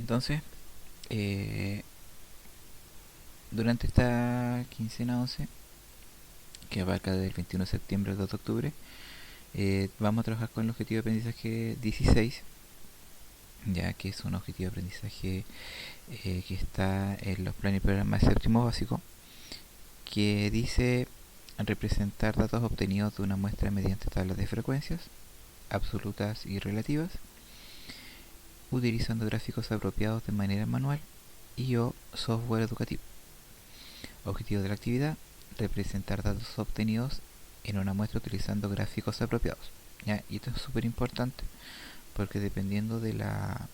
Entonces, eh, durante esta quincena 11, que abarca del 21 de septiembre al 2 de octubre, vamos a trabajar con el objetivo de aprendizaje 16, ya que es un objetivo de aprendizaje que está en los planes y programas de séptimo básico, que dice representar datos obtenidos de una muestra mediante tablas de frecuencias absolutas y relativas, utilizando gráficos apropiados de manera manual y o software educativo. Objetivo de la actividad: representar datos obtenidos en una muestra utilizando gráficos apropiados. ¿Ya? Y esto es súper importante porque dependiendo de la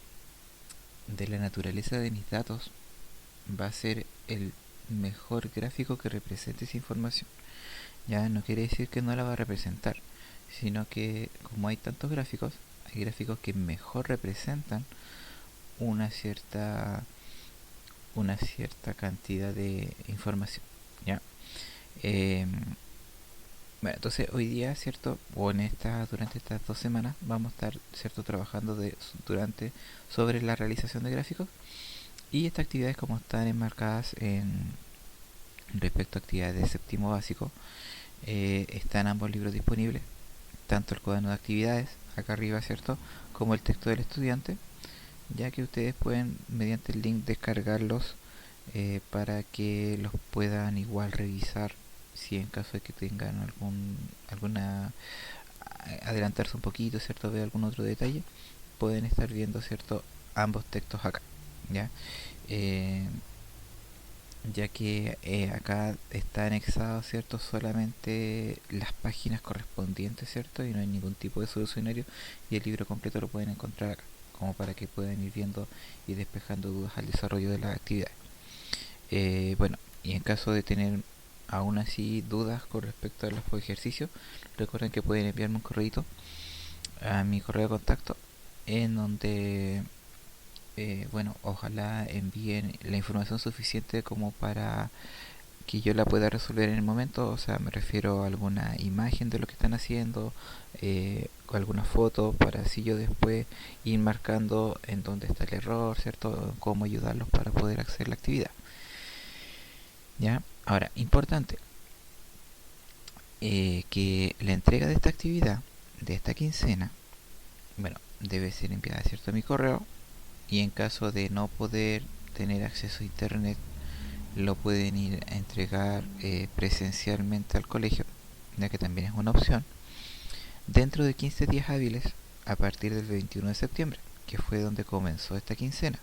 naturaleza de mis datos va a ser el mejor gráfico que represente esa información. Ya no quiere decir que no la va a representar, sino que como hay tantos gráficos, hay gráficos que mejor representan una cierta una cierta cantidad de información. ¿Ya? Eh, bueno, entonces hoy día, ¿cierto? O durante estas 2 semanas vamos a estar, ¿cierto? Trabajando sobre la realización de gráficos, y estas actividades, como están enmarcadas en respecto a actividades de séptimo básico, están ambos libros disponibles, tanto el cuaderno de actividades acá arriba, ¿cierto? Como el texto del estudiante, ya que ustedes pueden mediante el link descargarlos para que los puedan igual revisar si en caso de que tengan alguna adelantarse un poquito, ¿cierto? Ver algún otro detalle, pueden estar viendo, ¿cierto? Ambos textos acá, ¿ya? Eh, ya que acá está anexado, ¿cierto? Solamente las páginas correspondientes, ¿cierto? Y no hay ningún tipo de solucionario, y el libro completo lo pueden encontrar acá, como para que puedan ir viendo y despejando dudas al desarrollo de la actividad. Bueno, y en caso de tener aún así dudas con respecto a los ejercicios, recuerden que pueden enviarme un correo a mi correo de contacto, en donde bueno, ojalá envíen la información suficiente como para que yo la pueda resolver en el momento. O sea, me refiero a alguna imagen de lo que están haciendo, o alguna foto, para así yo después ir marcando en dónde está el error, ¿cierto? Cómo ayudarlos para poder hacer la actividad. ¿Ya? Ahora, importante, que la entrega de esta actividad, de esta quincena, bueno, debe ser enviada, ¿cierto?, a mi correo, y en caso de no poder tener acceso a internet, lo pueden ir a entregar presencialmente al colegio, ya que también es una opción, dentro de 15 días hábiles a partir del 21 de septiembre, que fue donde comenzó esta quincena.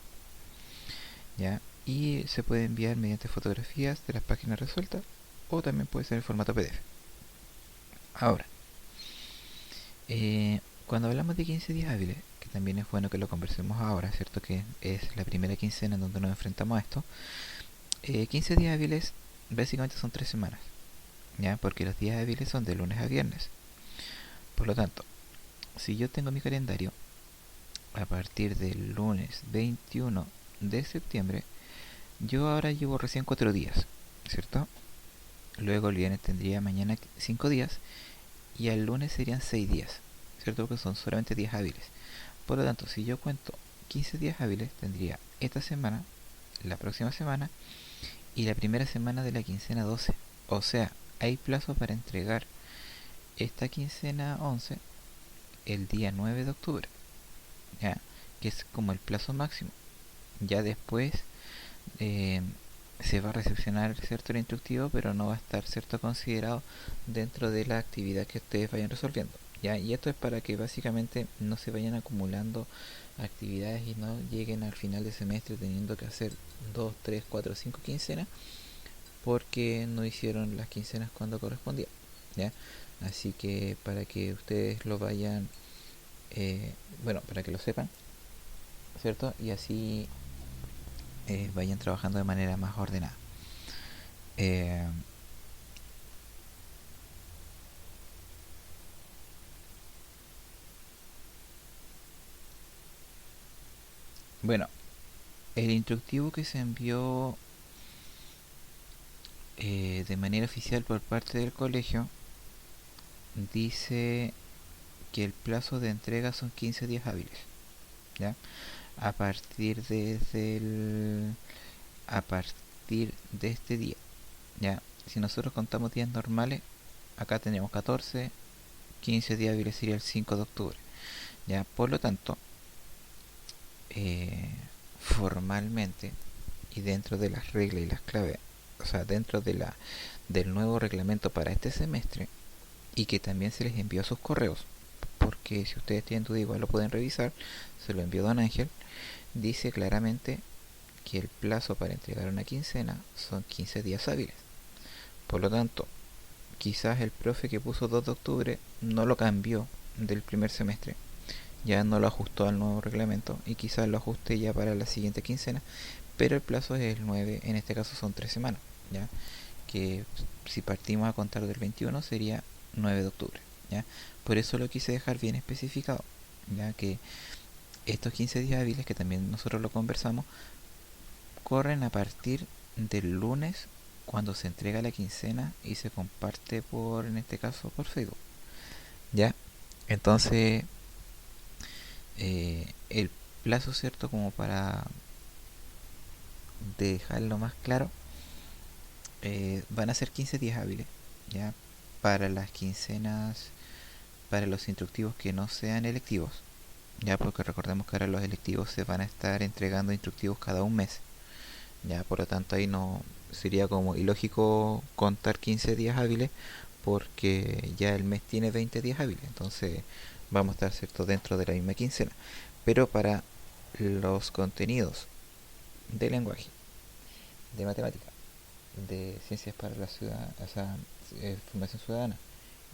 ¿Ya? Y se puede enviar mediante fotografías de las páginas resueltas, o también puede ser en formato PDF. Ahora, cuando hablamos de 15 días hábiles, que también es bueno que lo conversemos ahora, ¿cierto? Que es la primera quincena en donde nos enfrentamos a esto. 15 días hábiles básicamente son 3 semanas, ¿ya? Porque los días hábiles son de lunes a viernes. Por lo tanto, si yo tengo mi calendario a partir del lunes 21 de septiembre, yo ahora llevo recién 4 días, ¿cierto? Luego el viernes tendría mañana 5 días, y al lunes serían 6 días, ¿cierto? Porque son solamente días hábiles. Por lo tanto, si yo cuento 15 días hábiles, tendría esta semana, la próxima semana y la primera semana de la quincena 12. O sea, hay plazo para entregar esta quincena 11 el día 9 de octubre, ¿ya? Que es como el plazo máximo. Ya después eh, se va a recepcionar, ¿cierto?, el instructivo, pero no va a estar, ¿cierto?, considerado dentro de la actividad que ustedes vayan resolviendo. ¿Ya? Y esto es para que básicamente no se vayan acumulando actividades y no lleguen al final de semestre teniendo que hacer 2, 3, 4, 5 quincenas, porque no hicieron las quincenas cuando correspondía. ¿Ya? Así que para que ustedes lo vayan, bueno, para que lo sepan, ¿cierto? Y así vayan trabajando de manera más ordenada. Eh, bueno, el instructivo que se envió de manera oficial por parte del colegio dice que el plazo de entrega son 15 días hábiles, ¿ya? a partir a partir de este día. Ya, si nosotros contamos días normales, acá tenemos 14, 15 días hábiles sería el 5 de octubre. Ya, por lo tanto, formalmente y dentro de las reglas y las claves, o sea, dentro de del nuevo reglamento para este semestre, y que también se les envió a sus correos, porque si ustedes tienen duda igual lo pueden revisar, se lo envió don Ángel, dice claramente que el plazo para entregar una quincena son 15 días hábiles. Por lo tanto, quizás el profe que puso 2 de octubre no lo cambió del primer semestre, ya no lo ajustó al nuevo reglamento y quizás lo ajuste ya para la siguiente quincena, pero el plazo es el 9, en este caso son 3 semanas, ya que si partimos a contar del 21 sería 9 de octubre, ¿ya? Por eso lo quise dejar bien especificado, ya que estos 15 días hábiles, que también nosotros lo conversamos, corren a partir del lunes cuando se entrega la quincena y se comparte por, en este caso, por Facebook, ¿ya? Entonces, el plazo, ¿cierto? Como para dejarlo más claro, van a ser 15 días hábiles, ¿ya? Para las quincenas, para los instructivos que no sean electivos, ya, porque recordemos que ahora los electivos se van a estar entregando instructivos cada un mes, ya, por lo tanto ahí no sería como ilógico contar 15 días hábiles porque ya el mes tiene 20 días hábiles, entonces vamos a estar, cierto, dentro de la misma quincena. Pero para los contenidos de lenguaje, de matemática, de ciencias para la ciudad, o sea, formación ciudadana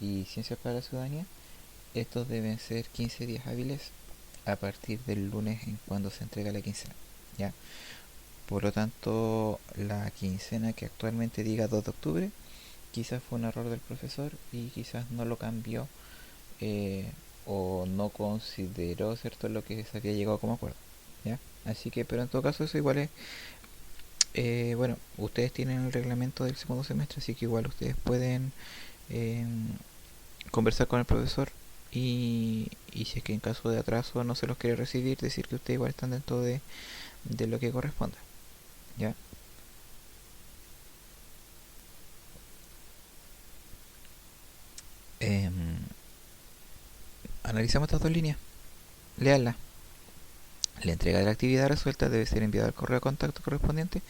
y ciencias para la ciudadanía, estos deben ser 15 días hábiles a partir del lunes en cuando se entrega la quincena, ¿ya? Por lo tanto, la quincena que actualmente diga 2 de octubre, quizás fue un error del profesor y quizás no lo cambió, eh, o no consideró, ¿cierto?, lo que se había llegado como acuerdo, ¿ya? Así que, pero en todo caso eso igual es, bueno, ustedes tienen el reglamento del segundo semestre, así que igual ustedes pueden eh, conversar con el profesor y si es que en caso de atraso no se los quiere recibir, decir que ustedes igual están dentro de lo que corresponda, ¿ya? Analizamos estas dos líneas, léanlas. La entrega de la actividad resuelta debe ser enviada al correo de contacto correspondiente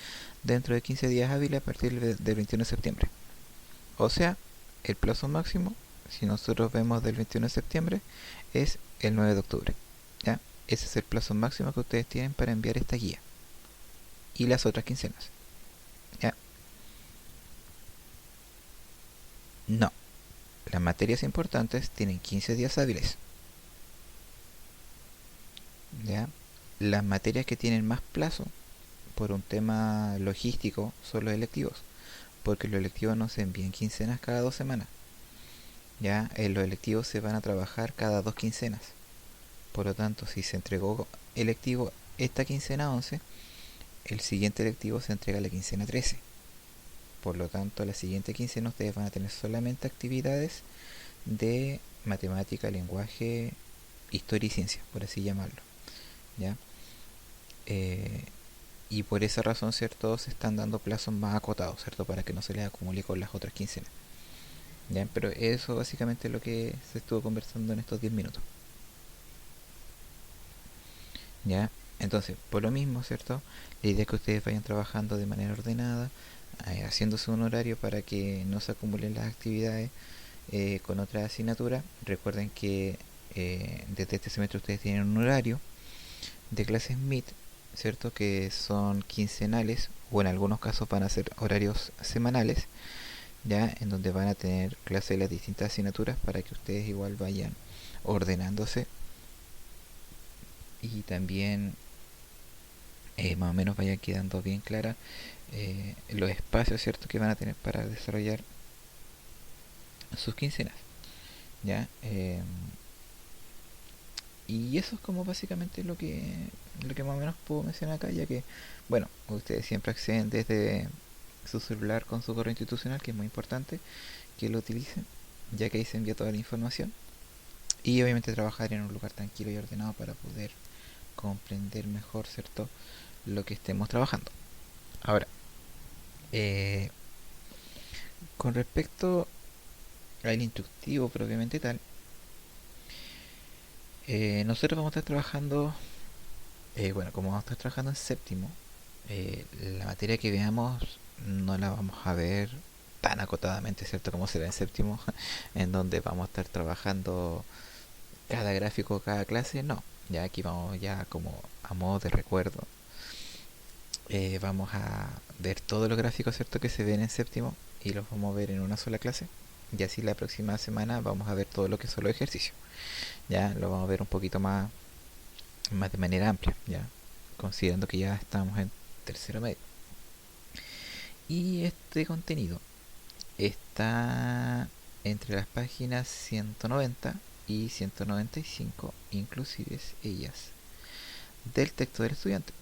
dentro de 15 días hábiles a partir del 21 de septiembre. O sea, el plazo máximo, si nosotros vemos del 21 de septiembre, es el 9 de octubre, ¿ya? Ese es el plazo máximo que ustedes tienen para enviar esta guía y las otras quincenas, ¿ya? No, las materias importantes tienen 15 días hábiles, ¿ya? Las materias que tienen más plazo por un tema logístico son los electivos, porque los electivos no se envían quincenas cada 2 semanas, ya los electivos se van a trabajar cada 2 quincenas. Por lo tanto, si se entregó electivo esta quincena 11, el siguiente electivo se entrega la quincena 13. Por lo tanto, la siguiente quincena ustedes van a tener solamente actividades de matemática, lenguaje, historia y ciencia, por así llamarlo, ¿ya? Eh, y por esa razón, ¿cierto?, se están dando plazos más acotados, ¿cierto?, para que no se les acumule con las otras quincenas, ¿ya? Pero eso básicamente es lo que se estuvo conversando en estos 10 minutos, ¿ya? Entonces, por lo mismo, ¿cierto?, la idea es que ustedes vayan trabajando de manera ordenada, haciéndose un horario para que no se acumulen las actividades con otras asignaturas. Recuerden que desde este semestre ustedes tienen un horario de clases MIT, ¿cierto?, que son quincenales o en algunos casos van a ser horarios semanales, ya, en donde van a tener clases de las distintas asignaturas para que ustedes igual vayan ordenándose y también más o menos vayan quedando bien claras los espacios, ¿cierto?, que van a tener para desarrollar sus quincenas, ¿ya? Y eso es como básicamente lo que más o menos puedo mencionar acá, ya que, bueno, ustedes siempre acceden desde su celular con su correo institucional, que es muy importante que lo utilicen, ya que ahí se envía toda la información. Y obviamente trabajar en un lugar tranquilo y ordenado para poder comprender mejor, ¿cierto?, lo que estemos trabajando. Ahora, con respecto al instructivo propiamente tal, nosotros vamos a estar trabajando, bueno, como vamos a estar trabajando en séptimo, la materia que veamos no la vamos a ver tan acotadamente, ¿cierto?, como se ve en séptimo, en donde vamos a estar trabajando cada gráfico, cada clase, no. Ya aquí vamos ya como a modo de recuerdo. Vamos a ver todos los gráficos, ¿cierto?, que se ven en séptimo y los vamos a ver en una sola clase. Y así la próxima semana vamos a ver todo lo que son los ejercicios. Ya lo vamos a ver un poquito más de manera amplia, ya considerando que ya estamos en tercero medio. Y este contenido está entre las páginas 190 y 195, inclusive ellas, del texto del estudiante.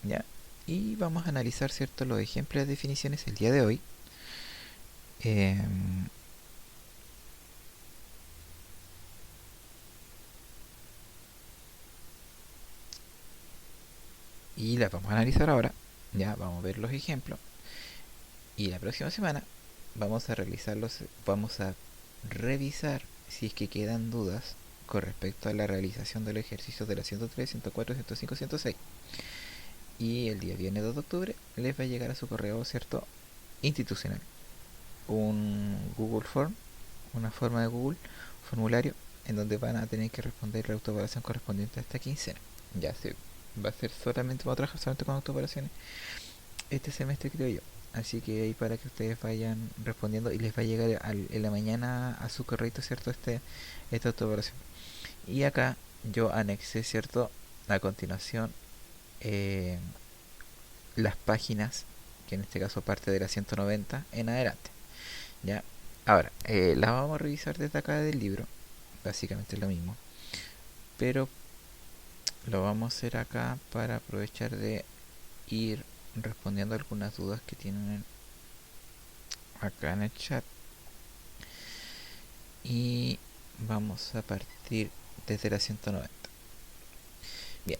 ¿Ya? Y vamos a analizar, ¿cierto?, los ejemplos de definiciones el día de hoy. Y las vamos a analizar ahora. Ya, vamos a ver los ejemplos. Y la próxima semana vamos a vamos a revisar si es que quedan dudas con respecto a la realización de los ejercicios de la 103, 104, 105, 106. Y el día viernes 2 de octubre les va a llegar a su correo, ¿cierto?, institucional, un Google Form, una forma de Google, formulario, en donde van a tener que responder la autoevaluación correspondiente a esta quincena. Ya se va a ser solamente, vamos a trabajar solamente con autoevaluaciones este semestre, creo yo. Así que ahí para que ustedes vayan respondiendo y les va a llegar en la mañana a su correo, ¿cierto?, esta autoevaluación. Y acá yo anexé, ¿cierto?, a continuación eh, las páginas, que en este caso parte de la 190 en adelante. ¿Ya? Ahora, las vamos a revisar desde acá del libro, básicamente es lo mismo, pero lo vamos a hacer acá para aprovechar de ir respondiendo algunas dudas que tienen acá en el chat. Y vamos a partir desde la 190. Bien.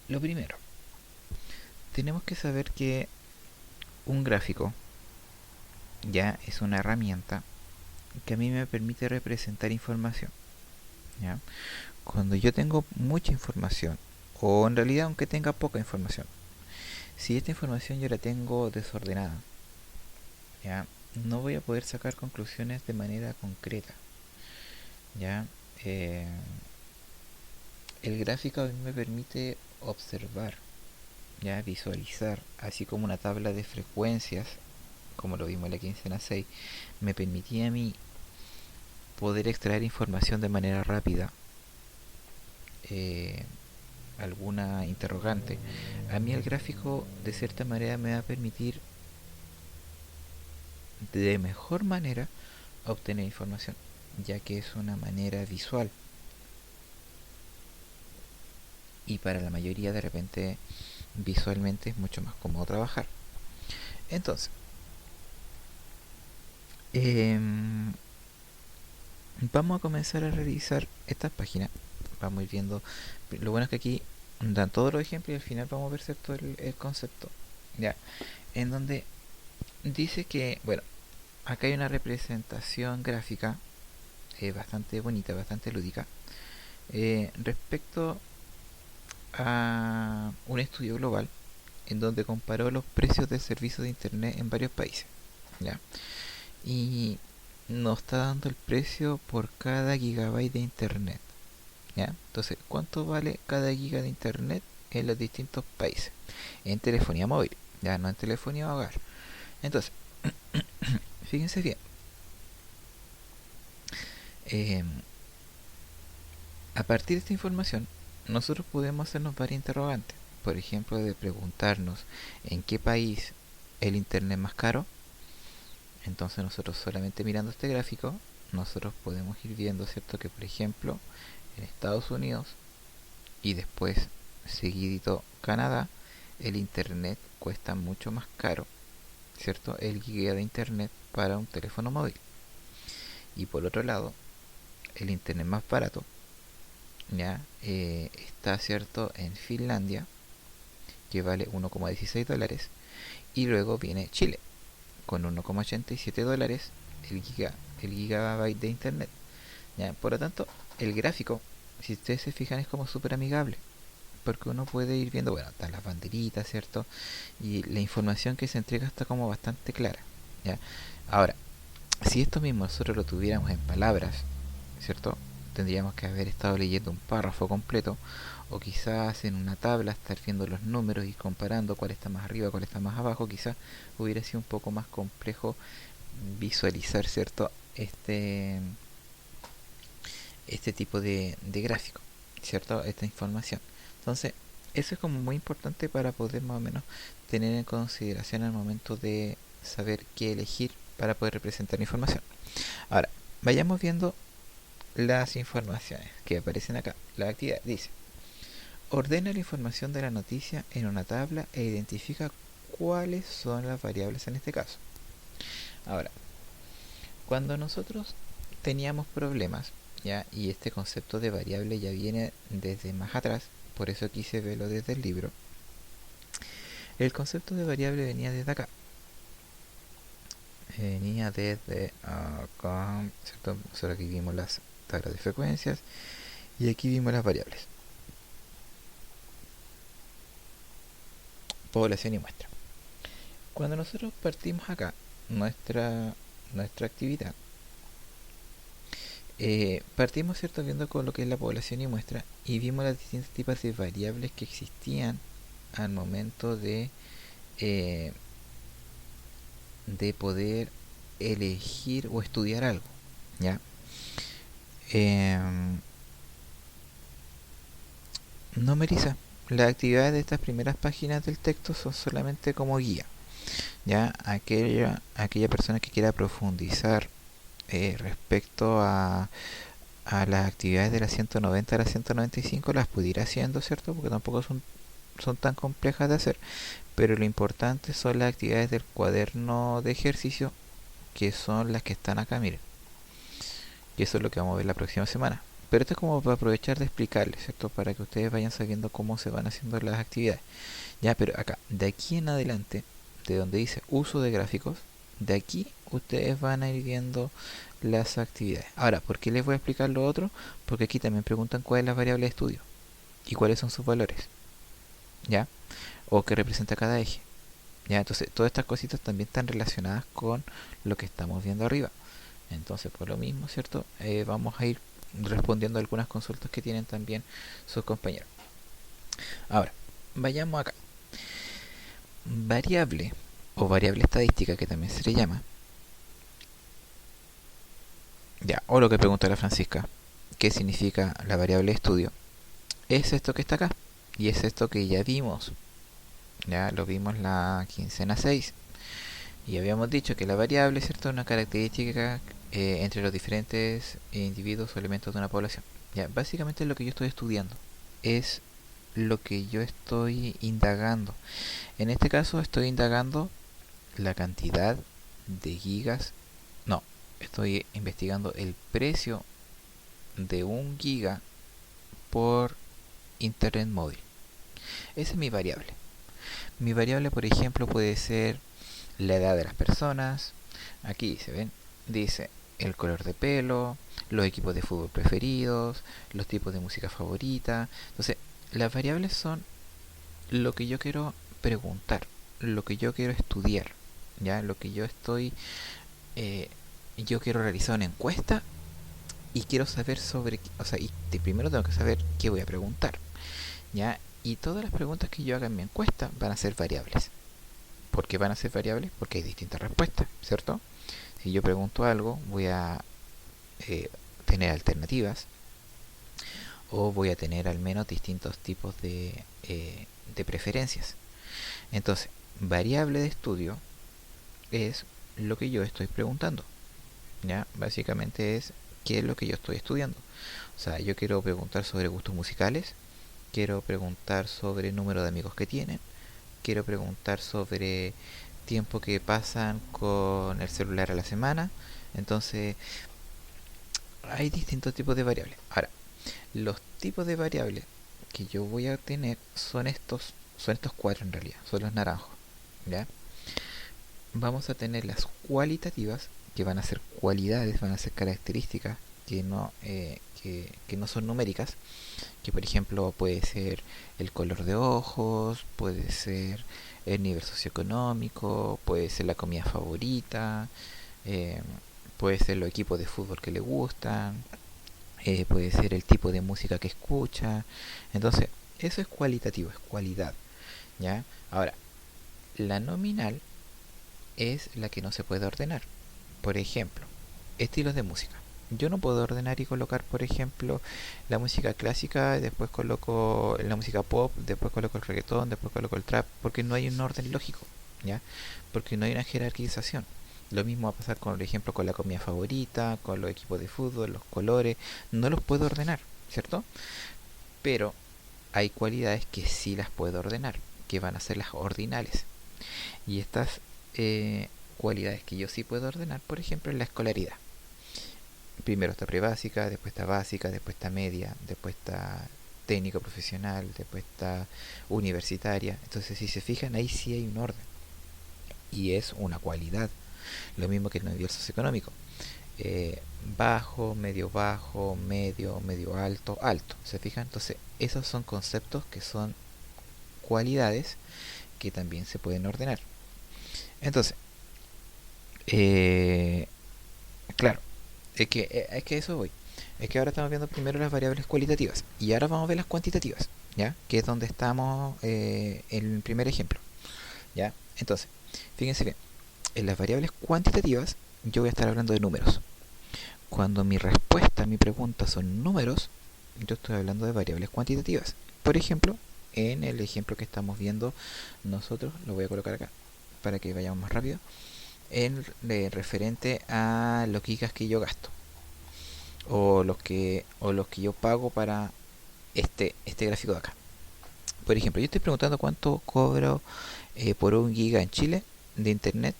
Lo primero, tenemos que saber que un gráfico ya es una herramienta que a mí me permite representar información. ¿Ya? Cuando yo tengo mucha información, o en realidad aunque tenga poca información, si esta información yo la tengo desordenada, ¿ya?, no voy a poder sacar conclusiones de manera concreta. ¿Ya? El gráfico a mí me permite observar, ya visualizar, así como una tabla de frecuencias, como lo vimos en la quincena 6, me permitía a mí poder extraer información de manera rápida, alguna interrogante. A mí el gráfico de cierta manera me va a permitir de mejor manera obtener información, ya que es una manera visual, y para la mayoría de repente visualmente es mucho más cómodo trabajar. Entonces, vamos a comenzar a revisar estas páginas. Vamos a ir viendo. Lo bueno es que aquí dan todos los ejemplos y al final vamos a ver, ¿cierto?, el concepto. Ya, en donde dice que, bueno, acá hay una representación gráfica bastante bonita, bastante lúdica, respecto a un estudio global en donde comparó los precios de servicios de internet en varios países. ¿Ya? Y nos está dando el precio por cada gigabyte de internet. ¿Ya? Entonces, ¿cuánto vale cada giga de internet en los distintos países? En telefonía móvil, ya no en telefonía hogar. Entonces, fíjense bien. A partir de esta información, nosotros podemos hacernos varias interrogantes. Por ejemplo, de preguntarnos en qué país el internet más caro. Entonces nosotros solamente mirando este gráfico, nosotros podemos ir viendo, ¿cierto?, que por ejemplo en Estados Unidos y después seguidito Canadá, el internet cuesta mucho más caro, ¿cierto?, el giga de internet para un teléfono móvil. Y por otro lado, el internet más barato, ya está, cierto, en Finlandia, que vale 1,16 dólares, y luego viene Chile con 1,87 dólares el gigabyte de internet, ¿ya? Por lo tanto, el gráfico, si ustedes se fijan, es como súper amigable, porque uno puede ir viendo, bueno, están las banderitas, ¿cierto? Y la información que se entrega está como bastante clara, ¿ya? Ahora, si esto mismo nosotros lo tuviéramos en palabras, ¿cierto? Tendríamos que haber estado leyendo un párrafo completo, o quizás en una tabla estar viendo los números y comparando cuál está más arriba, cuál está más abajo. Quizás hubiera sido un poco más complejo visualizar, ¿cierto? Este tipo de gráfico, ¿cierto? Esta información. Entonces, eso es como muy importante para poder más o menos tener en consideración al momento de saber qué elegir para poder representar la información. Ahora, vayamos viendo las informaciones que aparecen acá. La actividad dice: ordena la información de la noticia en una tabla e identifica cuáles son las variables en este caso. Ahora, cuando nosotros teníamos problemas, ¿ya? Y este concepto de variable ya viene desde más atrás, por eso quise verlo desde el libro. El concepto de variable venía desde acá. Venía desde acá, ¿cierto? Nosotros aquí vimos las tablas de frecuencias y aquí vimos las variables. Población y muestra. Cuando nosotros partimos acá nuestra actividad, partimos, ¿cierto?, viendo con lo que es la población y muestra, y vimos las distintos tipos de variables que existían al momento de poder elegir o estudiar algo, ¿ya? No, Melissa, las actividades de estas primeras páginas del texto son solamente como guía, ¿ya? Aquella persona que quiera profundizar respecto a las actividades de la 190 a la 195 las pudiera haciendo, ¿cierto? Porque tampoco son tan complejas de hacer, pero lo importante son las actividades del cuaderno de ejercicio, que son las que están acá, miren. Y eso es lo que vamos a ver la próxima semana. Pero esto es como para aprovechar de explicarles, ¿cierto? Para que ustedes vayan sabiendo cómo se van haciendo las actividades. Ya, pero acá, de aquí en adelante, de donde dice uso de gráficos, de aquí ustedes van a ir viendo las actividades. Ahora, ¿por qué les voy a explicar lo otro? Porque aquí también preguntan cuál es la variable de estudio y cuáles son sus valores, ¿ya? O qué representa cada eje, ¿ya? Entonces, todas estas cositas también están relacionadas con lo que estamos viendo arriba. Entonces, por lo mismo, ¿cierto? Vamos a ir respondiendo a algunas consultas que tienen también sus compañeros. Ahora, vayamos acá. Variable o variable estadística, que también se le llama, ya, o lo que pregunta la Francisca, ¿qué significa la variable de estudio? Es esto que está acá, y es esto que ya vimos, ya lo vimos la quincena 6, y habíamos dicho que la variable, ¿cierto?, es una característica entre los diferentes individuos o elementos de una población. Ya, básicamente es lo que yo estoy estudiando, es lo que yo estoy indagando. En este caso estoy indagando la cantidad de gigas, no, estoy investigando el precio de 1 giga por internet móvil. Esa es mi variable. Mi variable, por ejemplo, puede ser la edad de las personas. Aquí se ven, dice el color de pelo, los equipos de fútbol preferidos, los tipos de música favorita. Entonces, las variables son lo que yo quiero preguntar, lo que yo quiero estudiar, ya, lo que yo estoy, yo quiero realizar una encuesta y quiero saber sobre, o sea, y primero tengo que saber qué voy a preguntar, ya, y todas las preguntas que yo haga en mi encuesta van a ser variables. ¿Por qué van a ser variables? Porque hay distintas respuestas, ¿cierto? Si yo pregunto algo, voy a tener alternativas, o voy a tener al menos distintos tipos de preferencias. Entonces, variable de estudio es lo que yo estoy preguntando, ¿ya? Básicamente es qué es lo que yo estoy estudiando. O sea, yo quiero preguntar sobre gustos musicales, quiero preguntar sobre el número de amigos que tienen, quiero preguntar sobre tiempo que pasan con el celular a la semana. Entonces, hay distintos tipos de variables. Ahora, los tipos de variables que yo voy a tener son estos cuatro en realidad, son los naranjos, ¿ya? Vamos a tener las cualitativas, que van a ser cualidades, van a ser características que no son numéricas, que por ejemplo puede ser el color de ojos, puede ser el nivel socioeconómico, puede ser la comida favorita, eh, puede ser los equipos de fútbol que le gustan, puede ser el tipo de música que escucha. Entonces, eso es cualitativo, es cualidad, ¿ya? Ahora, la nominal es la que no se puede ordenar. Por ejemplo, estilos de música. Yo no puedo ordenar y colocar, por ejemplo, la música clásica, después coloco la música pop, después coloco el reggaetón, después coloco el trap, porque no hay un orden lógico, ¿ya? Porque no hay una jerarquización. Lo mismo va a pasar con, por ejemplo, con la comida favorita, con los equipos de fútbol, los colores. No los puedo ordenar, ¿cierto? Pero hay cualidades que sí las puedo ordenar, que van a ser las ordinales. Y estas cualidades que yo sí puedo ordenar, por ejemplo, en la escolaridad. Primero está prebásica, después está media, después está técnico profesional, después está universitaria. Entonces, si se fijan, ahí sí hay un orden. Y es una cualidad. Lo mismo que en el nivel socioeconómico. Bajo, medio alto, alto. ¿Se fijan? Entonces, esos son conceptos que son cualidades que también se pueden ordenar. Entonces, eh, claro, es que eso voy. Es que ahora estamos viendo primero las variables cualitativas y ahora vamos a ver las cuantitativas, ¿ya? Que es donde estamos en el primer ejemplo, ¿ya? Entonces, fíjense que en las variables cuantitativas yo voy a estar hablando de números. Cuando mi respuesta a mi pregunta son números, yo estoy hablando de variables cuantitativas. Por ejemplo, en el ejemplo que estamos viendo nosotros, lo voy a colocar acá para que vayamos más rápido, en referente a los gigas que yo gasto o los que yo pago para este gráfico de acá. Por ejemplo, yo estoy preguntando cuánto cobro por un giga en Chile de internet,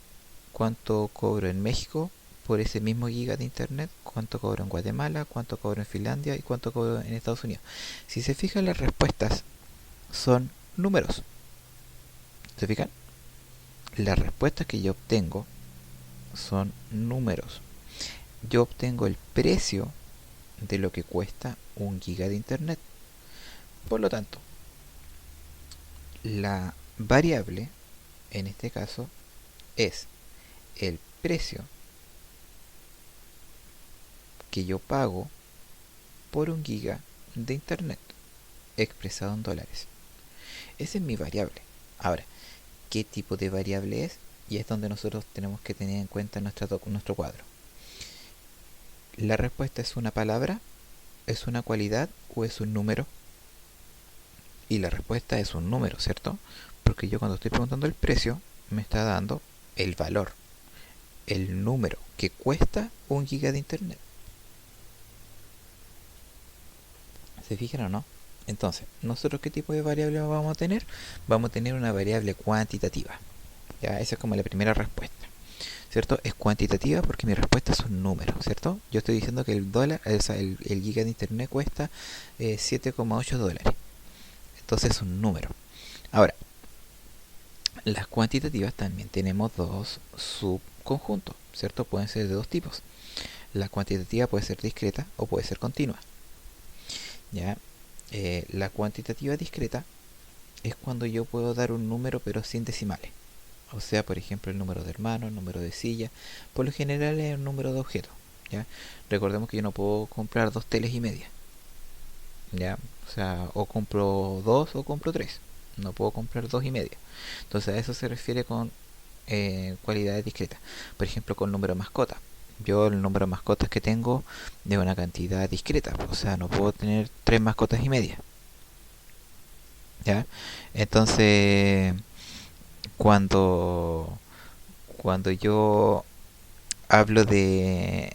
cuánto cobro en México por ese mismo giga de internet, cuánto cobro en Guatemala, cuánto cobro en Finlandia y cuánto cobro en Estados Unidos. Si se fijan, las respuestas son números. ¿Se fijan? Las respuestas que yo obtengo son números. Yo obtengo el precio de lo que cuesta un giga de internet. Por lo tanto, la variable en este caso es el precio que yo pago por un giga de internet expresado en dólares. Esa es mi variable. Ahora, ¿qué tipo de variable es? Y es donde nosotros tenemos que tener en cuenta nuestro cuadro. La respuesta es una palabra, es una cualidad o es un número. Y la respuesta es un número, ¿cierto? Porque yo cuando estoy preguntando el precio me está dando el valor, el número que cuesta un giga de internet. ¿Se fijan o no? Entonces, ¿nosotros qué tipo de variable vamos a tener? Vamos a tener una variable cuantitativa. Ya, esa es como la primera respuesta, ¿cierto? Es cuantitativa porque mi respuesta es un número, ¿cierto? Yo estoy diciendo que el dólar, o sea, el giga de internet cuesta 7,8 dólares. Entonces es un número. Ahora, las cuantitativas también tenemos dos subconjuntos, ¿cierto? Pueden ser de dos tipos. La cuantitativa puede ser discreta o puede ser continua. ¿Ya? La cuantitativa discreta es cuando yo puedo dar un número pero sin decimales. O sea, por ejemplo, el número de hermanos, el número de silla. Por lo general es el número de objetos. ¿Ya? Recordemos que yo no puedo comprar 2,5 teles. ¿Ya? O sea, o compro 2 o compro 3. No puedo comprar 2,5. Entonces a eso se refiere con cualidades discretas. Por ejemplo, con número de mascotas. Yo el número de mascotas que tengo de una cantidad discreta. O sea, no puedo tener 3,5 mascotas. ¿Ya? Entonces, cuando, cuando yo hablo de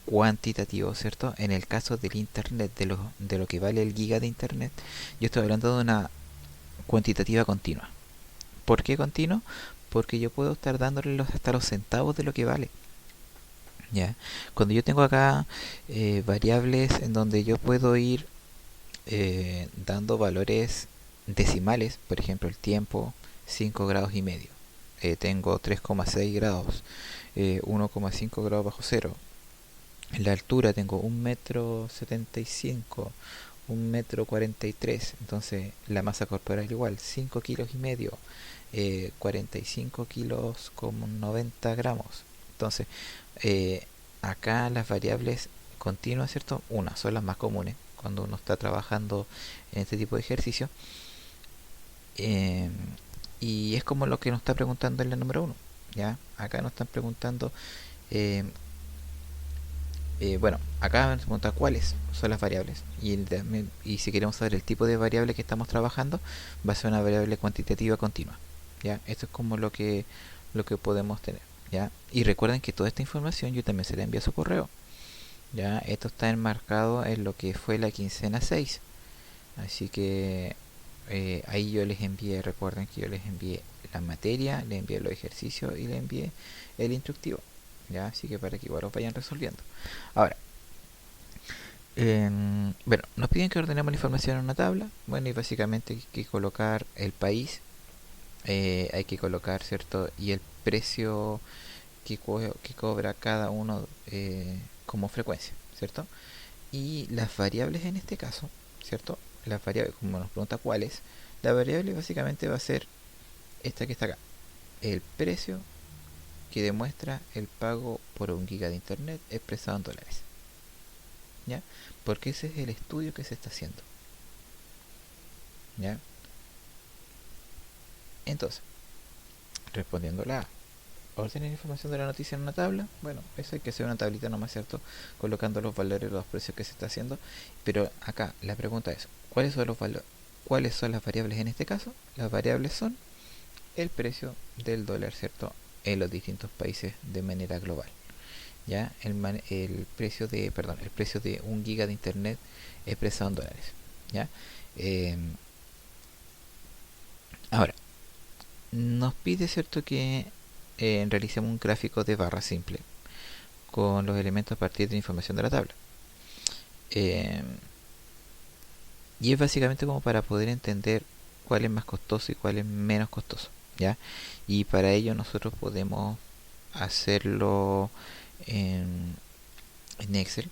cuantitativo, ¿cierto? En el caso del internet, de lo que vale el giga de internet, yo estoy hablando de una cuantitativa continua. ¿Por qué continua? Porque yo puedo estar dándole hasta los centavos de lo que vale. ¿Ya? Cuando yo tengo acá variables en donde yo puedo ir dando valores decimales, por ejemplo el tiempo, 5 grados y medio. Tengo 3,6 grados, 1,5 grados bajo cero. En la altura tengo 1,75 m, 1,43 m. Entonces la masa corporal igual, 5 kilos y medio, 45 kilos con 90 gramos. Entonces, eh, acá las variables continuas, ¿cierto? Una, son las más comunes cuando uno está trabajando en este tipo de ejercicio. Eh, y es como lo que nos está preguntando en la número uno. ¿Ya? Acá nos están preguntando, eh, bueno, acá nos pregunta cuáles son las variables. Y si queremos saber el tipo de variable que estamos trabajando, va a ser una variable cuantitativa continua. ¿Ya? Esto es como lo que podemos tener. ¿Ya? Y recuerden que toda esta información yo también se la envío a su correo. ¿Ya? Esto está enmarcado en lo que fue la quincena 6. Así que ahí yo les envié, recuerden que yo les envié la materia, les envié los ejercicios y les envié el instructivo. ¿Ya? Así que para que igual los vayan resolviendo. Ahora, bueno, nos piden que ordenemos la información en una tabla. Bueno, y básicamente hay que colocar el país, hay que colocar, ¿cierto? Y el precio que cobra cada uno como frecuencia, ¿cierto? Y las variables en este caso, ¿cierto? Las variables, como nos pregunta cuáles, la variable básicamente va a ser esta que está acá, el precio que demuestra el pago por 1 giga de internet expresado en dólares. ¿Ya? Porque ese es el estudio que se está haciendo. ¿Ya? Entonces, respondiendo a la A, ordenar la información de la noticia en una tabla. Bueno, eso hay que hacer una tablita nomás, ¿cierto? Colocando los valores de los precios que se está haciendo. Pero acá la pregunta es, ¿cuáles son los valores? ¿Cuáles son las variables en este caso? Las variables son el precio del dólar, ¿cierto? En los distintos países de manera global. ¿Ya? El precio de, perdón, el precio de 1 giga de internet expresado en dólares. ¿Ya? Eh, Ahora, nos pide, ¿cierto?, que realicemos un gráfico de barra simple con los elementos a partir de la información de la tabla. Eh, y es básicamente como para poder entender cuál es más costoso y cuál es menos costoso, ¿ya? Y para ello nosotros podemos hacerlo en Excel,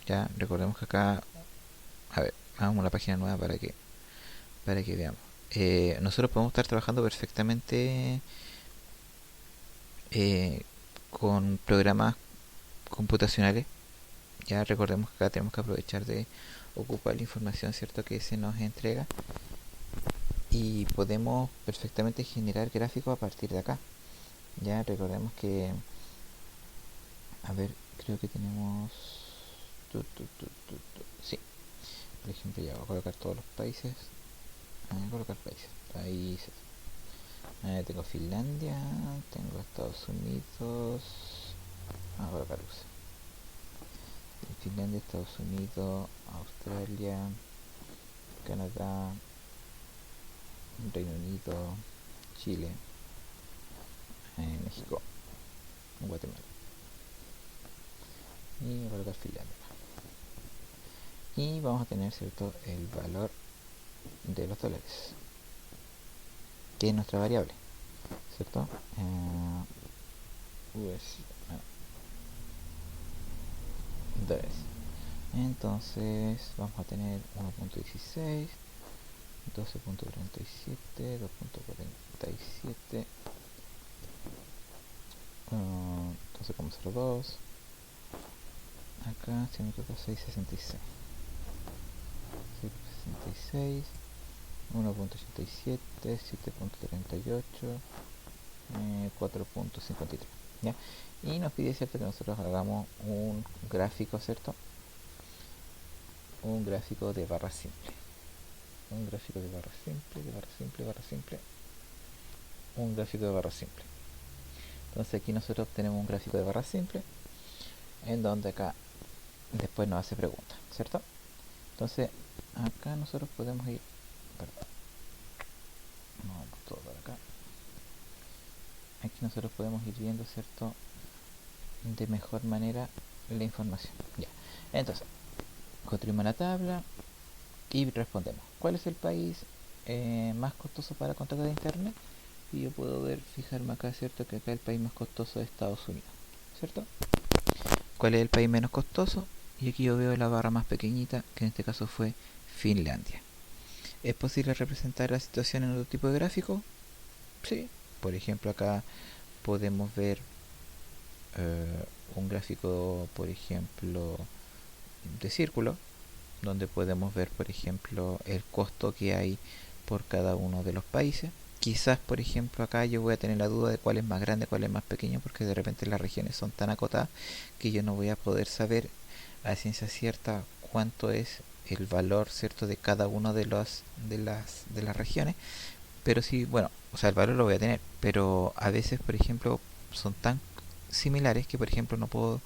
¿ya? Recordemos que acá, a ver, hagamos la página nueva para que veamos. Nosotros podemos estar trabajando perfectamente eh, con programas computacionales. Ya recordemos que acá tenemos que aprovechar de ocupar la información, ¿cierto?, que se nos entrega, y podemos perfectamente generar gráficos a partir de acá. Ya recordemos que, a ver, creo que tenemos sí, por ejemplo, ya voy a colocar todos los países. Voy a colocar países. Tengo Finlandia, tengo Estados Unidos. Voy a colocar USA. Finlandia, Estados Unidos, Australia, Canadá, Reino Unido, Chile, México, Guatemala. Y voy a colocar Finlandia. Y vamos a tener, ¿cierto?, el valor de los dólares, que es nuestra variable, ¿cierto? US, dólares. Entonces vamos a tener 1.16, 12.37, 2.47, 12,02. Acá 166, 666, 1.87, 7.38, 4.53. ¿Ya? Y nos pide, ¿cierto?, que nosotros hagamos un gráfico, ¿cierto? Un gráfico de barra simple. Un gráfico de barra simple, de barra simple, barra simple. Un gráfico de barra simple. Entonces aquí nosotros tenemos un gráfico de barra simple en donde acá después nos hace preguntas, ¿cierto? Entonces acá nosotros podemos ir, perdón, vamos todo por acá. Aquí nosotros podemos ir viendo, ¿cierto?, de mejor manera la información. Ya. Entonces, construimos la tabla y respondemos. ¿Cuál es el país más costoso para contratar de internet? Y yo puedo ver, fijarme acá, ¿cierto? Que acá el país más costoso es Estados Unidos, ¿cierto? ¿Cuál es el país menos costoso? Y aquí yo veo la barra más pequeñita, que en este caso fue Finlandia. ¿Es posible representar la situación en otro tipo de gráfico? Sí. Por ejemplo, acá podemos ver un gráfico, por ejemplo, de círculo, donde podemos ver, por ejemplo, el costo que hay por cada uno de los países. Quizás, por ejemplo, acá yo voy a tener la duda de cuál es más grande, cuál es más pequeño, porque de repente las regiones son tan acotadas que yo no voy a poder saber a ciencia cierta cuánto es el valor, cierto, de cada uno de las regiones. Pero sí, bueno, o sea, el valor lo voy a tener, pero a veces, por ejemplo, son tan similares que, por ejemplo, no puedo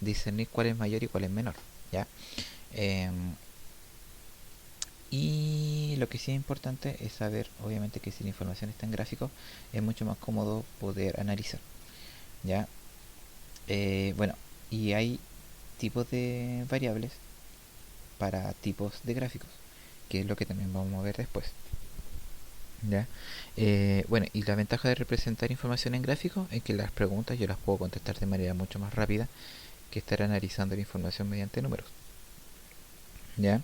discernir cuál es mayor y cuál es menor, ¿ya? Em, y lo que sí es importante es saber, obviamente, que si la información está en gráficos, es mucho más cómodo poder analizar, ¿ya? Bueno, y hay tipos de variables para tipos de gráficos, que es lo que también vamos a ver después, ¿ya? Bueno, y la ventaja de representar información en gráficos es que las preguntas yo las puedo contestar de manera mucho más rápida que estar analizando la información mediante números, ¿ya?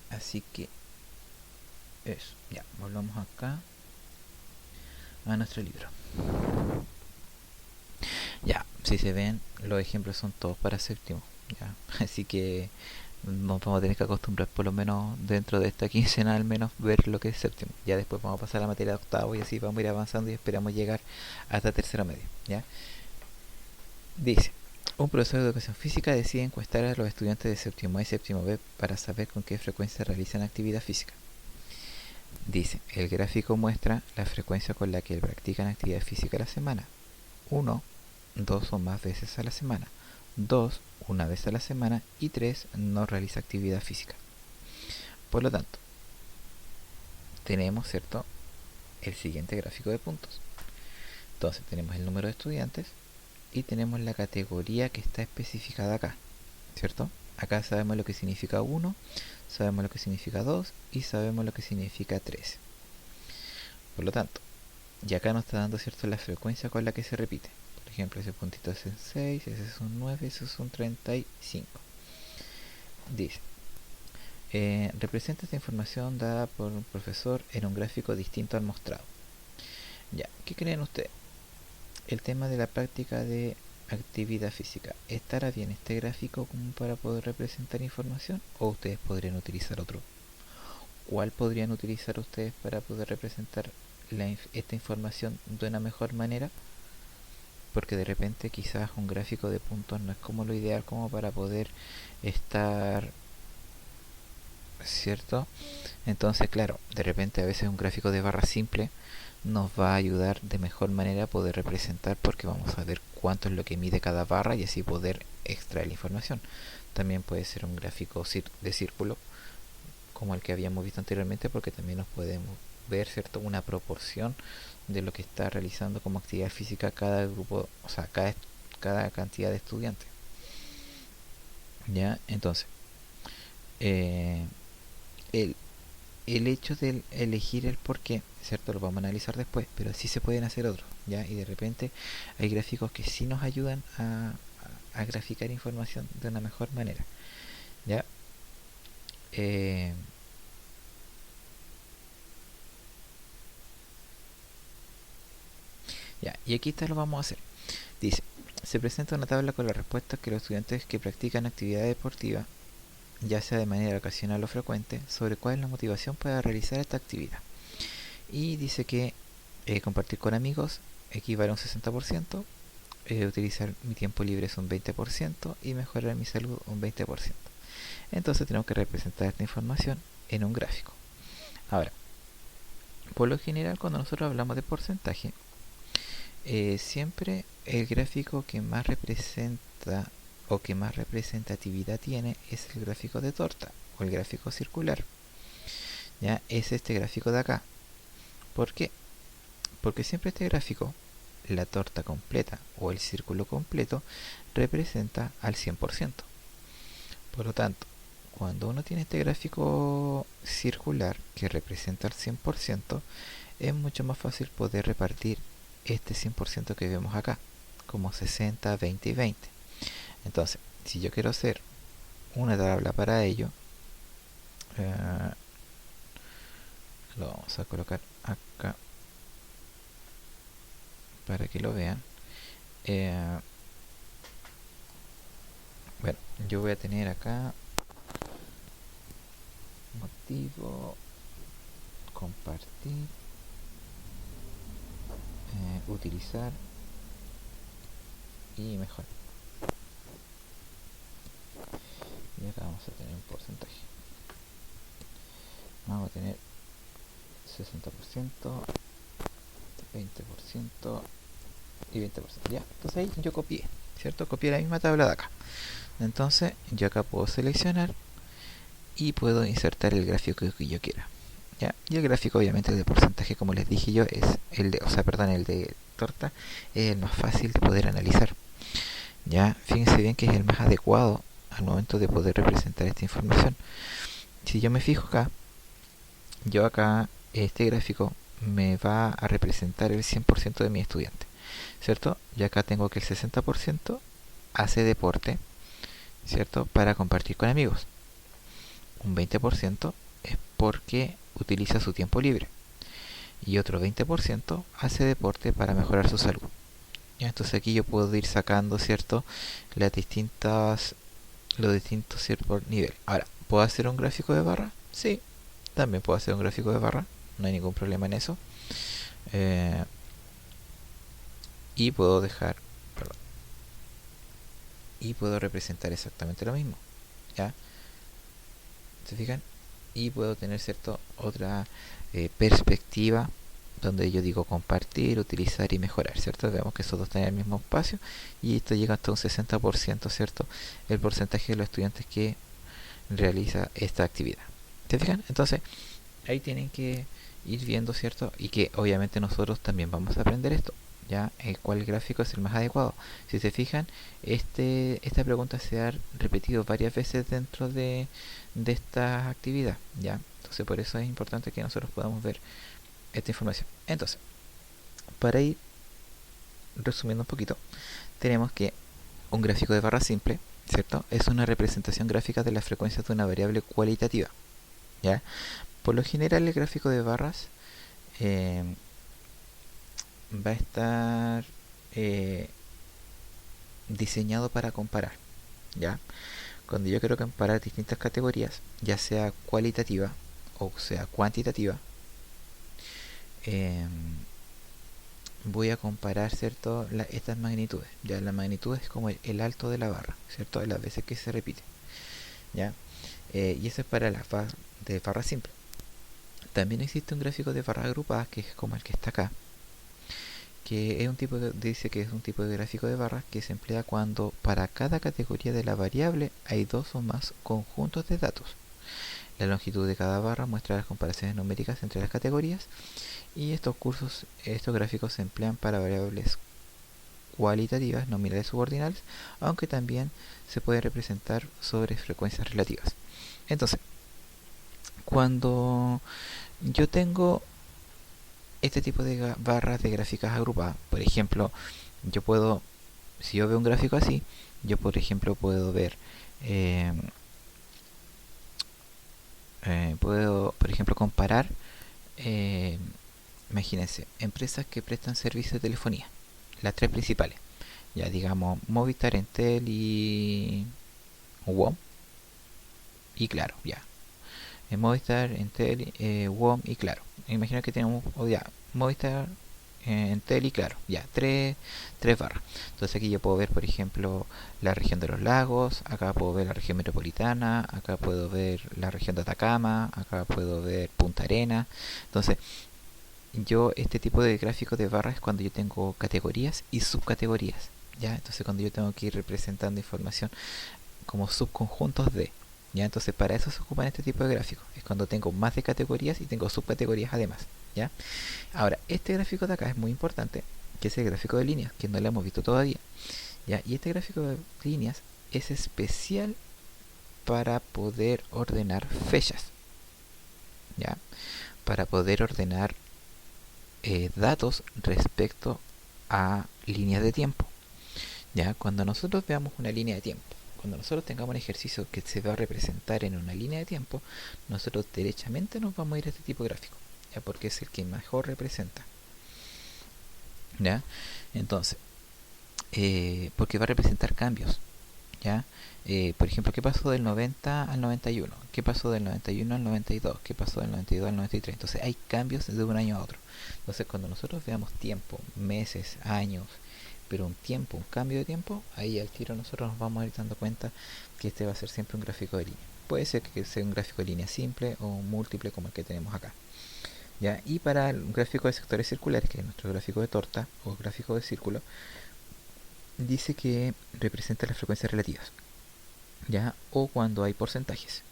Así que eso, ya, volvamos acá a nuestro libro. Ya, si se ven, los ejemplos son todos para séptimo, ya. Así que nos vamos a tener que acostumbrar por lo menos dentro de esta quincena al menos ver lo que es séptimo. Ya después vamos a pasar a la materia de octavo y así vamos a ir avanzando y esperamos llegar hasta tercero medio, ¿ya? Dice, un profesor de educación física decide encuestar a los estudiantes de séptimo A y séptimo B para saber con qué frecuencia realizan actividad física. Dice, el gráfico muestra la frecuencia con la que practican actividad física a la semana. 1, 2 o más veces a la semana. 2, una vez a la semana. Y 3, no realiza actividad física. Por lo tanto, tenemos, ¿cierto?, el siguiente gráfico de puntos. Entonces tenemos el número de estudiantes y tenemos la categoría que está especificada acá, ¿cierto? Acá sabemos lo que significa 1, sabemos lo que significa 2 y sabemos lo que significa 3. Por lo tanto, y acá nos está dando, ¿cierto?, la frecuencia con la que se repite. Por ejemplo, ese puntito es un 6, ese es un 9, ese es un 35. Dice, representa esta información dada por un profesor en un gráfico distinto al mostrado. Ya, ¿qué creen ustedes? El tema de la práctica de actividad física, ¿estará bien este gráfico como para poder representar información? ¿O ustedes podrían utilizar otro? ¿Cuál podrían utilizar ustedes para poder representar esta información de una mejor manera? Porque de repente quizás un gráfico de puntos no es como lo ideal como para poder estar, ¿cierto? Entonces, claro, de repente a veces un gráfico de barra simple nos va a ayudar de mejor manera a poder representar, porque vamos a ver cuánto es lo que mide cada barra y así poder extraer la información. También puede ser un gráfico de círculo como el que habíamos visto anteriormente, porque también nos podemos ver, ¿cierto?, una proporción de lo que está realizando como actividad física cada grupo, o sea, cada cantidad de estudiantes. ¿Ya? Entonces, eh, el, el hecho de elegir el por qué, ¿cierto?, lo vamos a analizar después, pero sí se pueden hacer otros, ¿ya? Y de repente hay gráficos que sí nos ayudan a graficar información de una mejor manera, ¿ya? Eh, ya, y aquí está, lo vamos a hacer. Dice, se presenta una tabla con las respuestas que los estudiantes que practican actividad deportiva, ya sea de manera ocasional o frecuente, sobre cuál es la motivación para realizar esta actividad. Y dice que compartir con amigos equivale a un 60%, utilizar mi tiempo libre es un 20% y mejorar mi salud un 20%. Entonces tenemos que representar esta información en un gráfico. Ahora, por lo general cuando nosotros hablamos de porcentaje, siempre el gráfico que más representa o que más representatividad tiene es el gráfico de torta o el gráfico circular. Ya es este gráfico de acá. ¿Por qué? Porque siempre este gráfico, la torta completa o el círculo completo, representa al 100%. Por lo tanto, cuando uno tiene este gráfico circular que representa al 100%, es mucho más fácil poder repartir este 100% que vemos acá, como 60, 20 y 20. Entonces, si yo quiero hacer una tabla para ello, lo vamos a colocar acá para que lo vean. Bueno, yo voy a tener acá motivo, compartir, utilizar y mejorar. Y acá vamos a tener un porcentaje. Vamos a tener 60%, 20% y 20%. Ya, entonces ahí yo copié, ¿cierto? Copié la misma tabla de acá. Entonces yo acá puedo seleccionar y puedo insertar el gráfico que yo quiera. ¿Ya? Y el gráfico obviamente de porcentaje, como les dije yo, es el de, el de torta, es el más fácil de poder analizar. Ya, fíjense bien que es el más adecuado al momento de poder representar esta información. Si yo me fijo acá, yo acá, este gráfico me va a representar el 100% de mi estudiante, ¿cierto? Y acá tengo que el 60% hace deporte, ¿cierto? Para compartir con amigos. Un 20% es porque utiliza su tiempo libre. Y otro 20% hace deporte para mejorar su salud. ¿Ya? Entonces aquí yo puedo ir sacando, ¿cierto? Los distintos ciertos niveles. Ahora, ¿puedo hacer un gráfico de barra? Sí, también puedo hacer un gráfico de barra. No hay ningún problema en eso. Y puedo dejar... Perdón, y puedo representar exactamente lo mismo. ¿Ya? ¿Se fijan? Y puedo tener, ¿cierto? Otra perspectiva donde yo digo compartir, utilizar y mejorar, ¿cierto? Vemos que esos dos están en el mismo espacio y esto llega hasta un 60%, ¿cierto? El porcentaje de los estudiantes que realiza esta actividad. ¿Se fijan? Entonces, ahí tienen que ir viendo, ¿cierto? Y que obviamente nosotros también vamos a aprender esto, ¿ya? ¿Cuál gráfico es el más adecuado? Si se fijan, esta pregunta se ha repetido varias veces dentro de esta actividad, ¿ya? Entonces, por eso es importante que nosotros podamos ver esta información. Entonces, para ir resumiendo un poquito, tenemos que un gráfico de barra simple, ¿cierto? Es una representación gráfica de las frecuencias de una variable cualitativa, ¿ya? Por lo general el gráfico de barras va a estar diseñado para comparar, ¿ya? Cuando yo quiero comparar distintas categorías, ya sea cualitativa o sea cuantitativa, voy a comparar, ¿cierto? Estas magnitudes. Ya la magnitud es como el alto de la barra, ¿cierto? De las veces que se repite, ¿ya? Y eso es para las barras de barra simple. También existe un gráfico de barras agrupadas que es como el que está acá, que es un tipo dice que es un tipo de gráfico de barras que se emplea cuando para cada categoría de la variable hay dos o más conjuntos de datos. La longitud de cada barra muestra las comparaciones numéricas entre las categorías y estos gráficos se emplean para variables cualitativas nominales subordinales, aunque también se puede representar sobre frecuencias relativas. Entonces, cuando yo tengo este tipo de barras de gráficas agrupadas, por ejemplo, yo puedo, si yo veo un gráfico así, yo por ejemplo puedo ver, puedo por ejemplo comparar, imagínense, empresas que prestan servicios de telefonía, las tres principales, ya digamos Movistar, Entel y WOM y Claro, ya. En Movistar, Entel, WOM y Claro. Imagina que tenemos, ya, Movistar, Entel y Claro, ya, tres barras. Entonces aquí yo puedo ver, por ejemplo, la región de los lagos, acá puedo ver la región metropolitana, acá puedo ver la región de Atacama, acá puedo ver Punta Arena. Entonces, este tipo de gráfico de barras es cuando yo tengo categorías y subcategorías, ¿ya? Entonces cuando yo tengo que ir representando información como subconjuntos de, ¿ya? Entonces para eso se ocupan este tipo de gráficos, es cuando tengo más de categorías y tengo subcategorías además, ¿ya? Ahora, este gráfico de acá es muy importante, que es el gráfico de líneas, que no lo hemos visto todavía, ¿ya? Y este gráfico de líneas es especial para poder ordenar fechas, ¿ya? Para poder ordenar datos respecto a líneas de tiempo, ¿ya? Cuando nosotros veamos una línea de tiempo, cuando nosotros tengamos un ejercicio que se va a representar en una línea de tiempo, nosotros derechamente nos vamos a ir a este tipo de gráfico, ¿ya? Porque es el que mejor representa, ¿ya? Entonces, porque va a representar cambios, ¿ya? Por ejemplo, ¿qué pasó del 90 al 91? ¿Qué pasó del 91 al 92? ¿Qué pasó del 92 al 93? Entonces hay cambios de un año a otro. Entonces cuando nosotros veamos tiempo, meses, años, pero un tiempo, un cambio de tiempo, ahí al tiro nosotros nos vamos a ir dando cuenta que este va a ser siempre un gráfico de línea. Puede ser que sea un gráfico de línea simple o múltiple como el que tenemos acá, ¿ya? Y para el gráfico de sectores circulares, que es nuestro gráfico de torta o gráfico de círculo, dice que representa las frecuencias relativas, ¿ya? O cuando hay porcentajes,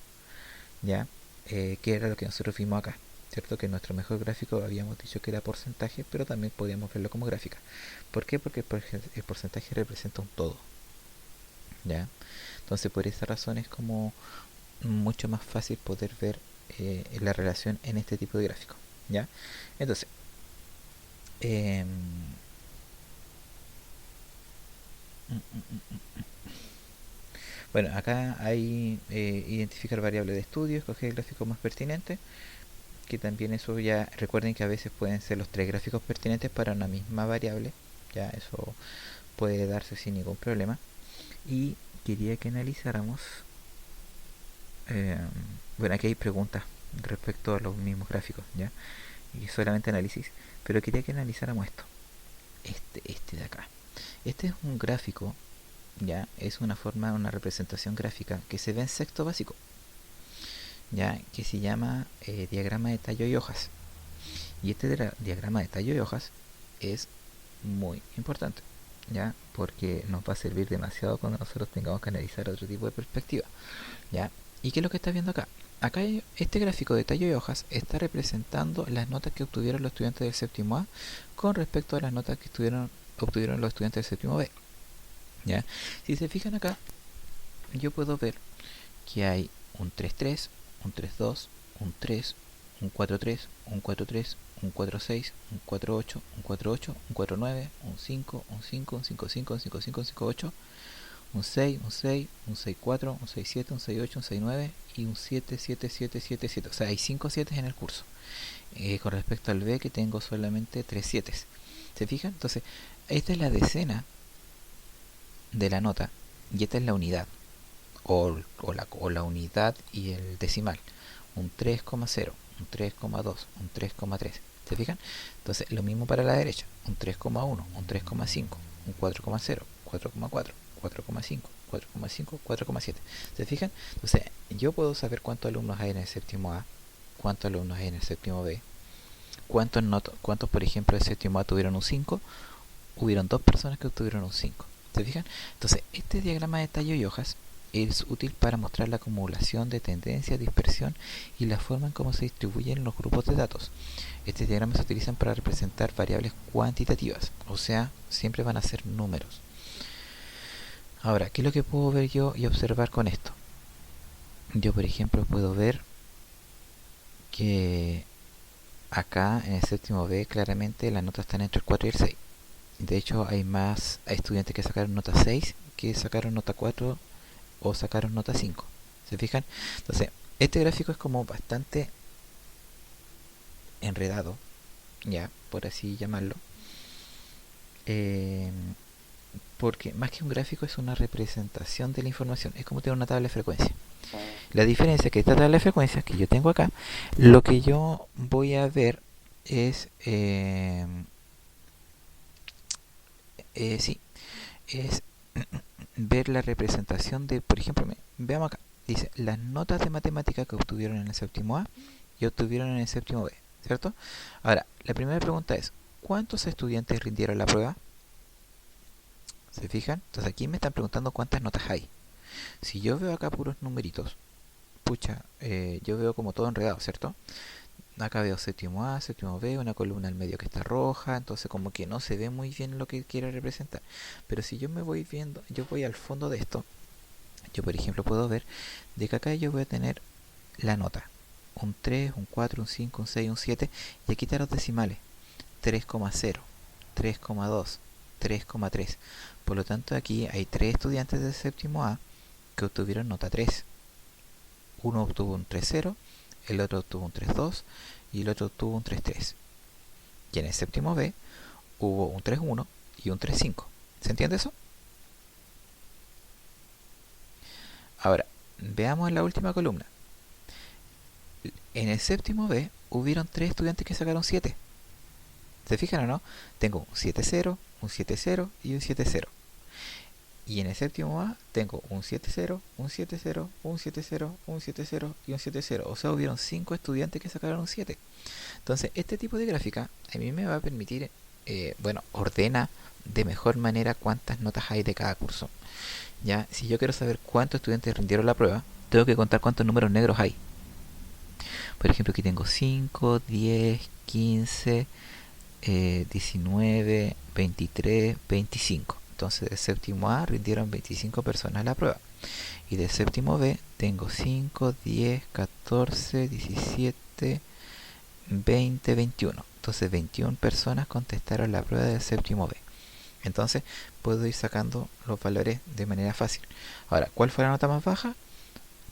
¿ya? Que era lo que nosotros vimos acá, ¿cierto? Que nuestro mejor gráfico habíamos dicho que era porcentaje, pero también podíamos verlo como gráfica. ¿Por qué? Porque el porcentaje representa un todo, ¿ya? Entonces por esa razón es como mucho más fácil poder ver la relación en este tipo de gráfico, ¿ya? Entonces, eh, bueno, acá hay identificar variables de estudio, escoger el gráfico más pertinente, que también eso ya, recuerden que a veces pueden ser los tres gráficos pertinentes para una misma variable, ya eso puede darse sin ningún problema. Y quería que analizáramos, eh, bueno, aquí hay preguntas respecto a los mismos gráficos, ya, y solamente análisis, pero quería que analizáramos esto, este de acá. Este es un gráfico, ya, es una forma, una representación gráfica que se ve en sexto básico, ya, que se llama diagrama de tallo y hojas. Y este diagrama de tallo y hojas es muy importante, ya, porque nos va a servir demasiado cuando nosotros tengamos que analizar otro tipo de perspectiva, ya. ¿Y qué es lo que estás viendo acá? Acá este gráfico de tallo y hojas está representando las notas que obtuvieron los estudiantes del séptimo A con respecto a las notas que obtuvieron los estudiantes del séptimo B, ¿ya? Si se fijan acá, yo puedo ver que hay un 3-3, un 3-2, un 3, un 4-3, un 4-3, un 4-6, un 4-8, un 4-8, un 4-9, un 5, un 5, un 5-5, un 5-5, un 5-8, un 6, un 6, un 6-4, un 6-7, un 6-8, un 6-9 y un 7-7-7-7-7. O sea, hay 5 7 en el curso. Con respecto al B, que tengo solamente 3 7. ¿Se fijan? Entonces, esta es la decena de la nota y esta es la unidad o la unidad y el decimal. Un 3,0, un 3,2, un 3,3. ¿Se fijan? Entonces, lo mismo para la derecha. Un 3,1, un 3,5, un 4,0, 4,4, 4,5, 4,5, 4,7. ¿Se fijan? Entonces, yo puedo saber cuántos alumnos hay en el séptimo A, cuántos alumnos hay en el séptimo B, cuántos por ejemplo, el séptimo A tuvieron un 5, hubieron dos personas que obtuvieron un 5. ¿Se fijan? Entonces, este diagrama de tallo y hojas es útil para mostrar la acumulación de tendencia, dispersión y la forma en cómo se distribuyen los grupos de datos. Estos diagramas se utilizan para representar variables cuantitativas, o sea, siempre van a ser números. Ahora, ¿qué es lo que puedo ver yo y observar con esto? Yo, por ejemplo, puedo ver que acá en el séptimo B claramente las notas están entre el 4 y el 6. De hecho, hay más estudiantes que sacaron nota 6 que sacaron nota 4 o sacaron nota 5. ¿Se fijan? Entonces, este gráfico es como bastante enredado, ya, por así llamarlo. Eh, Porque más que un gráfico es una representación de la información. Es como tener una tabla de frecuencia. La diferencia es que esta tabla de frecuencias que yo tengo acá, lo que yo voy a ver es... sí, es ver la representación de, por ejemplo, veamos acá, dice, las notas de matemática que obtuvieron en el séptimo A y obtuvieron en el séptimo B, ¿cierto? Ahora, la primera pregunta es, ¿cuántos estudiantes rindieron la prueba? ¿Se fijan? Entonces aquí me están preguntando cuántas notas hay. Si yo veo acá puros numeritos, pucha, yo veo como todo enredado, ¿cierto? acá veo séptimo A, séptimo B, una columna al medio que está roja, entonces como que no se ve muy bien lo que quiere representar. Pero si yo me voy viendo, yo voy al fondo de esto, yo por ejemplo puedo ver de que acá yo voy a tener la nota. Un 3, un 4, un 5, un 6, un 7, y aquí están los decimales. 3,0, 3,2, 3,3. Por lo tanto aquí hay 3 estudiantes del séptimo A que obtuvieron nota 3. Uno obtuvo un 3,0, el otro obtuvo un 3,2 y el otro obtuvo un 3,3. Y en el séptimo B hubo un 3,1 y un 3,5. ¿Se entiende eso? Ahora, veamos en la última columna. En el séptimo B hubieron 3 estudiantes que sacaron 7. ¿Se fijan o no? Tengo un 7,0, un 7,0 y un 7,0. Y en el séptimo A tengo un 7,0, un 7,0, un 7,0, un 7,0 y un 7,0. O sea, hubieron 5 estudiantes que sacaron un 7. Entonces, este tipo de gráfica a mí me va a permitir, ordena de mejor manera cuántas notas hay de cada curso. Ya, si yo quiero saber cuántos estudiantes rindieron la prueba, tengo que contar cuántos números negros hay. Por ejemplo, aquí tengo 5, 10, 15, 19, 23, 25. Entonces, del séptimo A rindieron 25 personas la prueba. Y del séptimo B tengo 5, 10, 14, 17, 20, 21. Entonces, 21 personas contestaron la prueba del séptimo B. Entonces, puedo ir sacando los valores de manera fácil. Ahora, ¿cuál fue la nota más baja?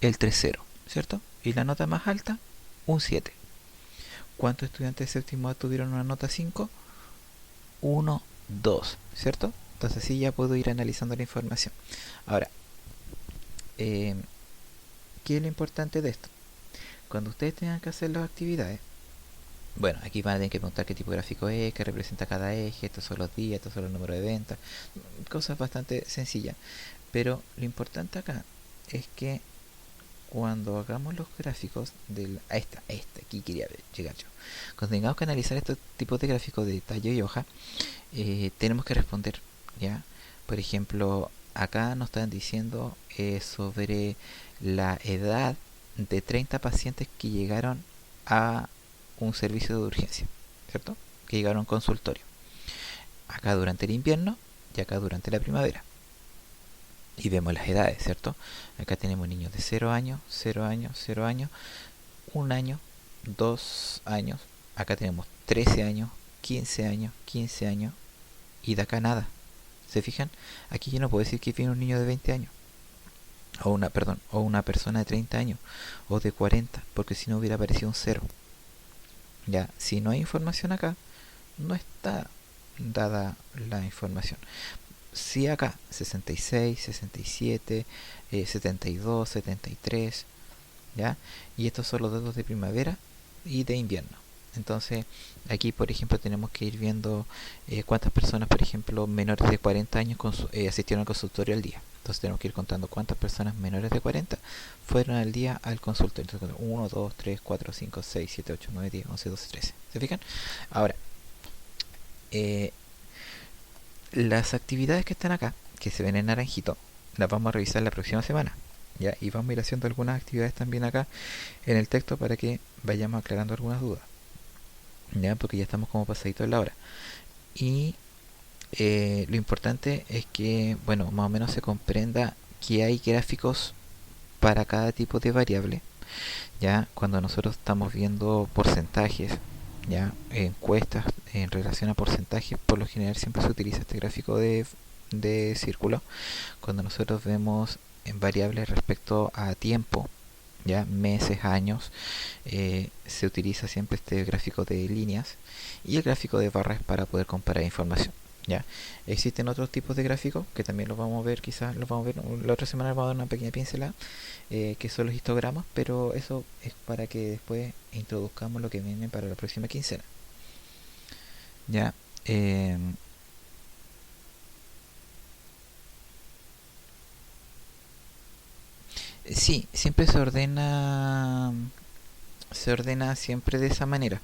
El 3,0, ¿cierto? Y la nota más alta, un 7. ¿Cuántos estudiantes de séptimo A tuvieron una nota 5? 1, 2, ¿cierto? Entonces sí, ya puedo ir analizando la información. Ahora, ¿qué es lo importante de esto? Cuando ustedes tengan que hacer las actividades, bueno, aquí van a tener que preguntar qué tipo de gráfico es, qué representa cada eje, estos son los días, estos son los números de ventas, cosas bastante sencillas. Pero lo importante acá es que cuando hagamos los gráficos del aquí quería llegar yo. Cuando tengamos que analizar estos tipos de gráficos de tallo y hoja, tenemos que responder, ¿ya? Por ejemplo, acá nos están diciendo sobre la edad de 30 pacientes que llegaron a un servicio de urgencia, ¿cierto? Que llegaron a un consultorio. Acá durante el invierno y acá durante la primavera. Y vemos las edades, ¿cierto? Acá tenemos niños de 0 años, 0 años, 0 años, 1 año, 2 años. Acá tenemos 13 años, 15 años, 15 años. Y de acá nada. ¿Se fijan? Aquí yo no puedo decir que viene un niño de 20 años. O una persona de 30 años. O de 40. Porque si no hubiera aparecido un 0. Ya, si no hay información acá, no está dada la información. Sí acá, 66, 67, 72, 73, ¿ya? Y estos son los datos de primavera y de invierno. Entonces, aquí, por ejemplo, tenemos que ir viendo cuántas personas, por ejemplo, menores de 40 años asistieron al consultorio al día. Entonces, tenemos que ir contando cuántas personas menores de 40 fueron al día al consultorio. Entonces, 1, 2, 3, 4, 5, 6, 7, 8, 9, 10, 11, 12, 13. ¿Se fijan? Ahora, las actividades que están acá, que se ven en naranjito, las vamos a revisar la próxima semana. ¿Ya? Y vamos a ir haciendo algunas actividades también acá en el texto para que vayamos aclarando algunas dudas. ¿Ya? Porque ya estamos como pasaditos en la hora. Y lo importante es que, bueno, más o menos se comprenda que hay gráficos para cada tipo de variable. Ya cuando nosotros estamos viendo porcentajes, ya encuestas en relación a porcentajes, por lo general siempre se utiliza este gráfico de círculo. Cuando nosotros vemos en variables respecto a tiempo, ya meses, años, se utiliza siempre este gráfico de líneas, y el gráfico de barras para poder comparar información. ¿Ya? Existen otros tipos de gráficos que también los vamos a ver, quizás los vamos a ver la otra semana, vamos a dar una pequeña pincelada, que son los histogramas, pero eso es para que después introduzcamos lo que viene para la próxima quincena. ¿Ya? Sí, siempre se ordena siempre de esa manera.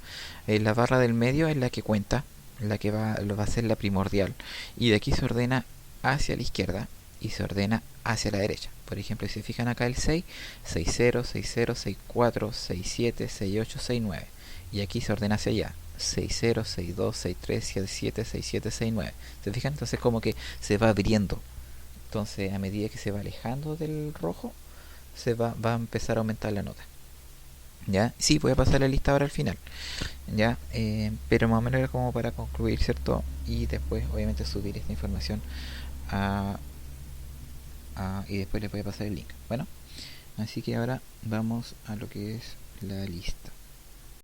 La barra del medio es la que cuenta, la que va a ser la primordial, y de aquí se ordena hacia la izquierda y se ordena hacia la derecha. Por ejemplo, si se fijan acá el 6, 6,0, 6,0, 6,4, 6,7, 6,8, 6,9. y aquí se ordena hacia allá. 60, 62, 63, 77, 67, 69. ¿Se fijan? Entonces como que se va abriendo. Entonces a medida que se va alejando del rojo, va a empezar a aumentar la nota. ¿Ya? Sí, voy a pasar la lista ahora al final. ¿Ya? Pero más o menos era como para concluir, ¿cierto? Y después obviamente subir esta información a, y después les voy a pasar el link. Bueno, así que ahora vamos a lo que es la lista.